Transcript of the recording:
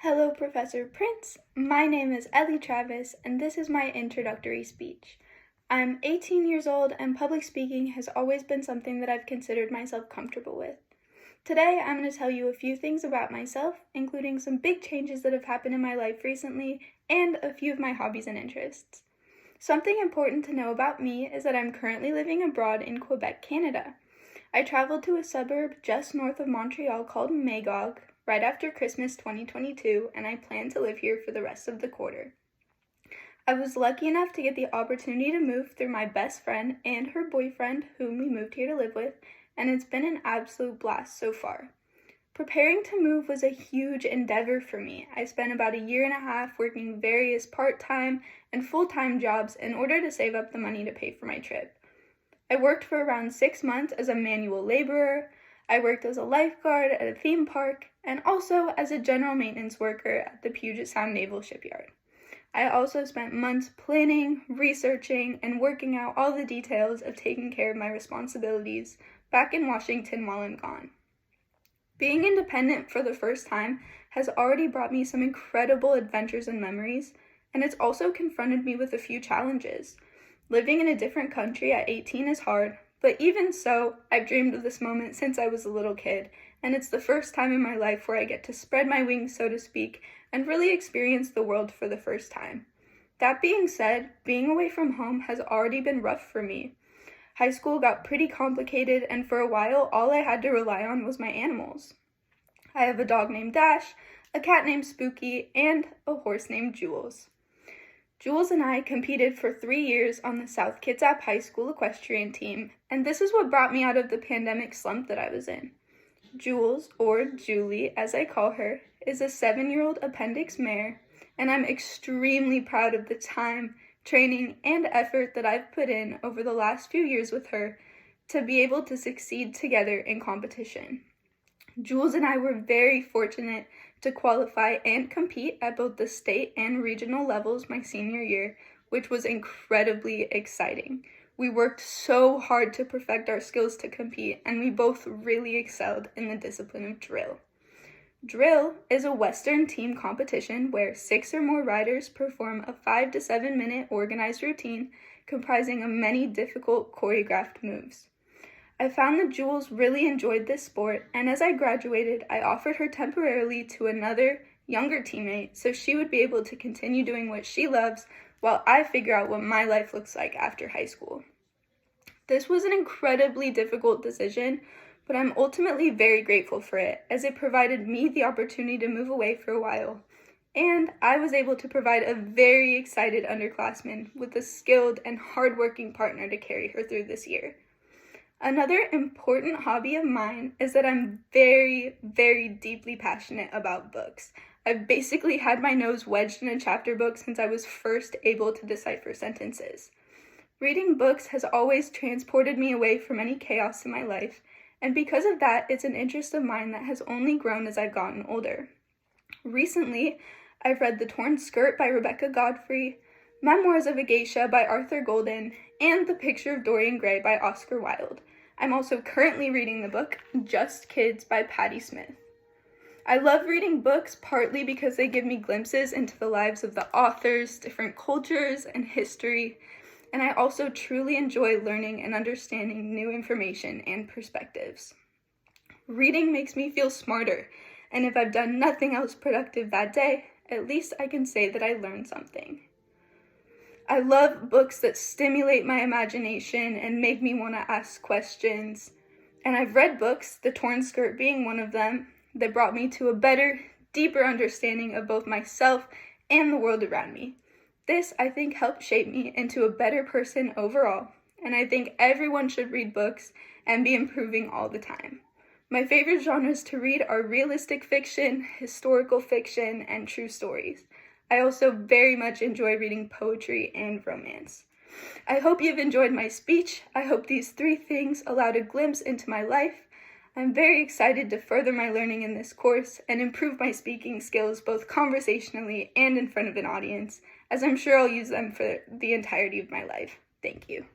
Hello, Professor Prince. My name is Ellie Travis, and this is my introductory speech. I'm 18 years old, and public speaking has always been something that I've considered myself comfortable with. Today, I'm going to tell you a few things about myself, including some big changes that have happened in my life recently, and a few of my hobbies and interests. Something important to know about me is that I'm currently living abroad in Quebec, Canada. I traveled to a suburb just north of Montreal called Magog right after Christmas 2022, and I plan to live here for the rest of the quarter. I was lucky enough to get the opportunity to move through my best friend and her boyfriend, whom we moved here to live with, and it's been an absolute blast so far. Preparing to move was a huge endeavor for me. I spent about a year and a half working various part-time and full-time jobs in order to save up the money to pay for my trip. I worked for around 6 months as a manual laborer. I worked as a lifeguard at a theme park, and also as a general maintenance worker at the Puget Sound Naval Shipyard. I also spent months planning, researching, and working out all the details of taking care of my responsibilities back in Washington while I'm gone. Being independent for the first time has already brought me some incredible adventures and memories, and it's also confronted me with a few challenges. Living in a different country at 18 is hard, but even so, I've dreamed of this moment since I was a little kid, and it's the first time in my life where I get to spread my wings, so to speak, and really experience the world for the first time. That being said, being away from home has already been rough for me. High school got pretty complicated, and for a while, all I had to rely on was my animals. I have a dog named Dash, a cat named Spooky, and a horse named Jules. Jules and I competed for 3 years on the South Kitsap High School equestrian team, and this is what brought me out of the pandemic slump that I was in. Jules, or Julie as I call her, is a 7-year-old appendix mare, and I'm extremely proud of the time, training, and effort that I've put in over the last few years with her to be able to succeed together in competition. Jules and I were very fortunate to qualify and compete at both the state and regional levels my senior year, which was incredibly exciting. We worked so hard to perfect our skills to compete, and we both really excelled in the discipline of drill. Drill is a Western team competition where 6 or more riders perform a 5 to 7 minute organized routine comprising of many difficult choreographed moves. I found that Jules really enjoyed this sport, and as I graduated, I offered her temporarily to another, younger teammate so she would be able to continue doing what she loves while I figure out what my life looks like after high school. This was an incredibly difficult decision, but I'm ultimately very grateful for it, as it provided me the opportunity to move away for a while, and I was able to provide a very excited underclassman with a skilled and hardworking partner to carry her through this year. Another important hobby of mine is that I'm very, very deeply passionate about books. I've basically had my nose wedged in a chapter book since I was first able to decipher sentences. Reading books has always transported me away from any chaos in my life, and because of that, it's an interest of mine that has only grown as I've gotten older. Recently, I've read The Torn Skirt by Rebecca Godfrey, Memoirs of a Geisha by Arthur Golden, and The Picture of Dorian Gray by Oscar Wilde. I'm also currently reading the book Just Kids by Patti Smith. I love reading books partly because they give me glimpses into the lives of the authors, different cultures, and history, and I also truly enjoy learning and understanding new information and perspectives. Reading makes me feel smarter, and if I've done nothing else productive that day, at least I can say that I learned something. I love books that stimulate my imagination and make me want to ask questions. And I've read books, The Torn Skirt being one of them, that brought me to a better, deeper understanding of both myself and the world around me. This, I think, helped shape me into a better person overall, and I think everyone should read books and be improving all the time. My favorite genres to read are realistic fiction, historical fiction, and true stories. I also very much enjoy reading poetry and romance. I hope you've enjoyed my speech. I hope these 3 things allowed a glimpse into my life. I'm very excited to further my learning in this course and improve my speaking skills both conversationally and in front of an audience, as I'm sure I'll use them for the entirety of my life. Thank you.